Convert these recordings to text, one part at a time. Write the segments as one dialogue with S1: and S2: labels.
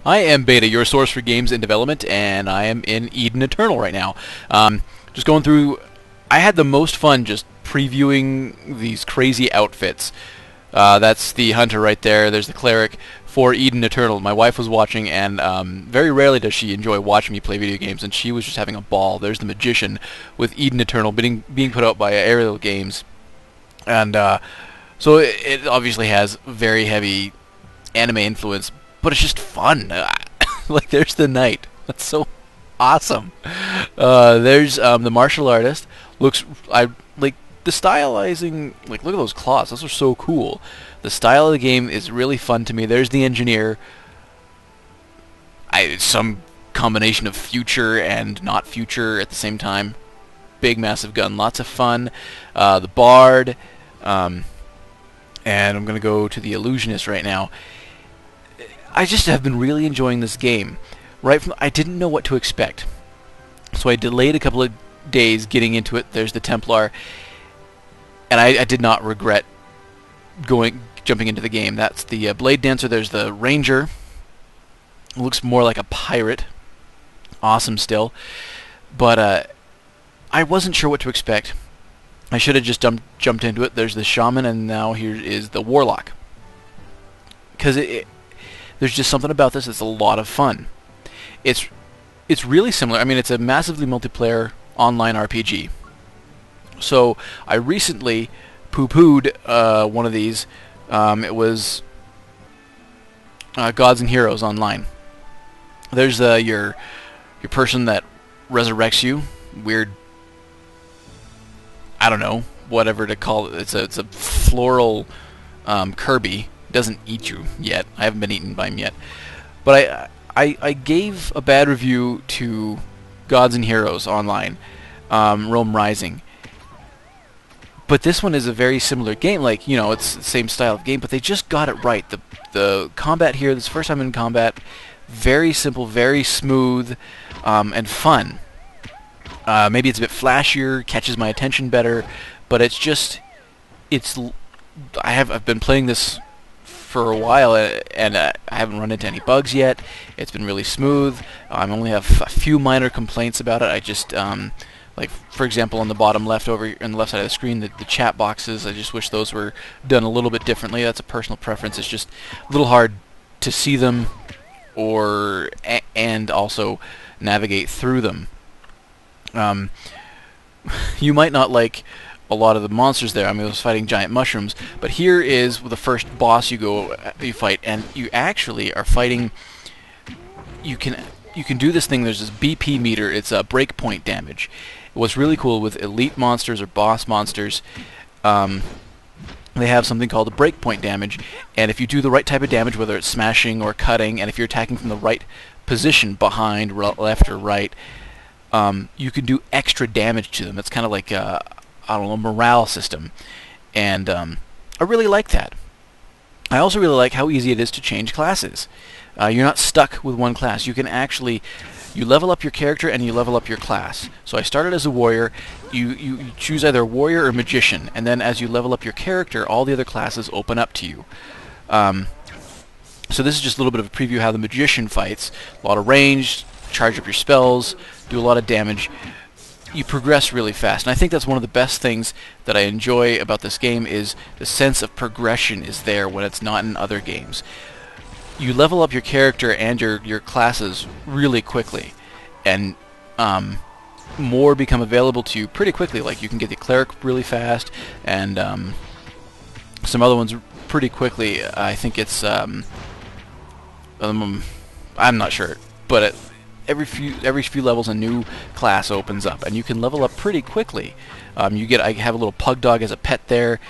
S1: I am Beta, your source for games in development, and I am in Eden Eternal right now. Just going through. I had the most fun just previewing these crazy outfits. That's the hunter right there. There's the cleric for Eden Eternal. My wife was watching, and very rarely does she enjoy watching me play video games, and she was just having a ball. There's the magician with Eden Eternal being put out by Aeria Games, and so it obviously has very heavy anime influence, but it's just fun. Like, there's the knight. That's so awesome. There's the martial artist. I like the stylizing. Like, look at those claws. Those are so cool. The style of the game is really fun to me. There's the engineer. It's some combination of future and not future at the same time. Big, massive gun. Lots of fun. The bard. And I'm going to go to the illusionist right now. I just have been really enjoying this game. I didn't know what to expect, so I delayed a couple of days getting into it. There's the Templar, and I did not regret jumping into the game. That's the Blade Dancer. There's the Ranger. Looks more like a pirate. Awesome still, but I wasn't sure what to expect. I should have just jumped into it. There's the Shaman, and now here is the Warlock. Because there's just something about this that's a lot of fun. It's really similar. I mean, it's a massively multiplayer online RPG. So I recently poo-pooed one of these. It was Gods and Heroes Online. There's your person that resurrects you. Weird. I don't know, whatever to call it. It's a floral Kirby. Doesn't eat you yet. I haven't been eaten by him yet. But I gave a bad review to Gods and Heroes Online, Rome Rising. But this one is a very similar game. Like, you know, it's the same style of game, but they just got it right. The combat here, this is the first time in combat, very simple, very smooth, and fun. Maybe it's a bit flashier, catches my attention better, but I've been playing this for a while, and I haven't run into any bugs yet. It's been really smooth. I only have a few minor complaints about it. I just, like, for example, on the bottom left over on the left side of the screen, the chat boxes, I just wish those were done a little bit differently. That's a personal preference. It's just a little hard to see them and also navigate through them. You might not like a lot of the monsters there. I mean, I was fighting giant mushrooms, but here is the first boss you fight, and you actually are fighting. You can do this thing. There's this BP meter. It's a breakpoint damage. What's really cool with elite monsters or boss monsters, they have something called a breakpoint damage, and if you do the right type of damage, whether it's smashing or cutting, and if you're attacking from the right position, behind, left, or right, you can do extra damage to them. It's kind of like I don't know, morale system, and I really like that. I also really like how easy it is to change classes. You're not stuck with one class. You can actually, you level up your character and you level up your class. So I started as a warrior. You choose either warrior or magician, and then as you level up your character, all the other classes open up to you. So this is just a little bit of a preview of how the magician fights. A lot of range, charge up your spells, do a lot of damage. You progress really fast, and I think that's one of the best things that I enjoy about this game is the sense of progression is there when it's not in other games. You level up your character and your classes really quickly, and more become available to you pretty quickly. Like, you can get the cleric really fast, and some other ones pretty quickly. I think it's I'm not sure, but every few levels a new class opens up, and you can level up pretty quickly. I have a little pug dog as a pet there.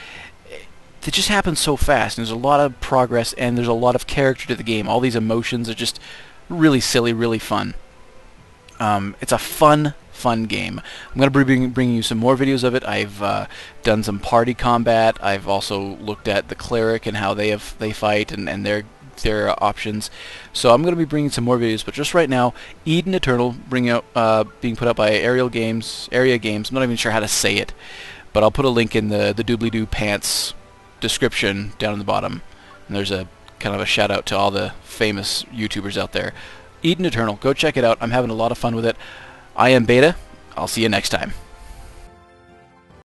S1: It just happens so fast, and there's a lot of progress, and there's a lot of character to the game. All these emotions are just really silly, really fun. It's a fun game. I'm going to be bringing you some more videos of it. I've done some party combat. I've also looked at the cleric and how they fight and their options. So I'm going to be bringing some more videos, but just right now, Eden Eternal being put out by Aeria Games. I'm not even sure how to say it, but I'll put a link in the doobly-doo pants description down in the bottom. And there's a kind of a shout out to all the famous YouTubers out there. Eden Eternal, go check it out. I'm having a lot of fun with it. I am Beta. I'll see you next time.